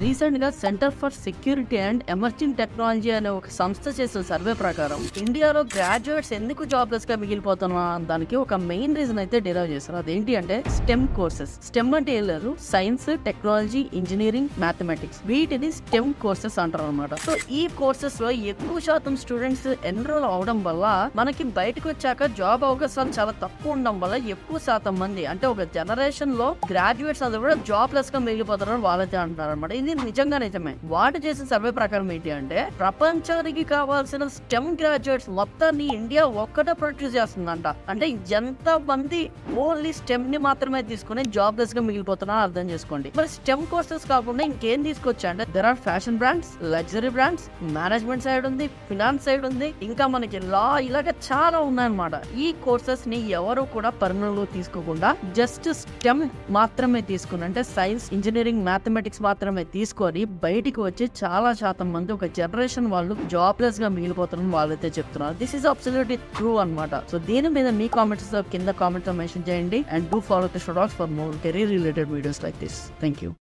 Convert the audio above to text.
Recent గా centre for security and emerging technology అనే ఒక సంస్థ చేసిన సర్వే ప్రకారం ఇండియాలో గ్రాడ్యుయేట్స్ ఎందుకు జాబ్లెస్ గా మిగిలిపోతున్నా దానికి ఒక మెయిన్ రీజన్ అయితే డిరైవ్ చేస్తారు. అదేంటి అంటే స్టెమ్ కోర్సెస్. స్టెమ్ అంటే ఏం లేదు, సైన్స్, టెక్నాలజీ, ఇంజనీరింగ్, మ్యాథమెటిక్స్, వీటిని స్టెమ్ కోర్సెస్ అంటారు అనమాట. సో ఈ కోర్సెస్ లో ఎక్కువ శాతం స్టూడెంట్స్ ఎన్రోల్ అవడం వల్ల మనకి బయటకు వచ్చాక జాబ్ అవకాశాలు చాలా తక్కువ ఉండడం వల్ల ఎక్కువ శాతం మంది అంటే ఒక జనరేషన్ లో గ్రాడ్యుయేట్స్ అందరూ కూడా జాబ్ లెస్ గా మిగిలిపోతారని వాళ్ళైతే అంటున్నారు అనమాట. ఇది నిజంగా నిజమే. వాటి చేసిన సర్వే ప్రకారం ఏంటి అంటే ప్రపంచానికి కావాల్సిన స్టెమ్ గ్రాడ్యుయేట్స్ మొత్తాన్ని ఇండియా ఒక్కటే ప్రొడ్యూస్ చేస్తుందంట. అంటే ఎంత మంది ఓన్లీ స్టెమ్ ని మాత్రమే తీసుకుని జాబ్ లెస్ గా మిగిలిపోతున్నా అర్థం చేసుకోండి. మరి స్టెమ్ కోర్సెస్ కాకుండా ఇంకేం తీసుకొచ్చా అంటే there are fashion brands, luxury brands, management side ఉంది, ఫినాన్స్ సైడ్ ఉంది, ఇంకా మనకి లా, ఇలాగ చాలా ఉన్నాయన్నమాట. ఈ కోర్సెస్ ని ఎవరు కూడా పరిగణలో తీసుకోకుండా జస్ట్ స్టెమ్ మాత్రమే తీసుకుని అంటే సైన్స్, ఇంజనీరింగ్, మ్యాథమెటిక్స్ మాత్రమే తీసుకొని బయటికి వచ్చి చాలా శాతం మంది ఒక జనరేషన్ వాళ్ళు జాబ్లెస్ గా మిగిలిపోతారని వాళ్ళైతే చెప్తున్నారు. దిస్ ఈస్ అబ్సల్యూట్లీ ట్రూ అనమాట. సో దీని మీద మీ కామెంట్స్ కింద కామెంట్స్ మెన్షన్ చేయండి. And do follow the ShowDocs for more career related videos like this. Thank you.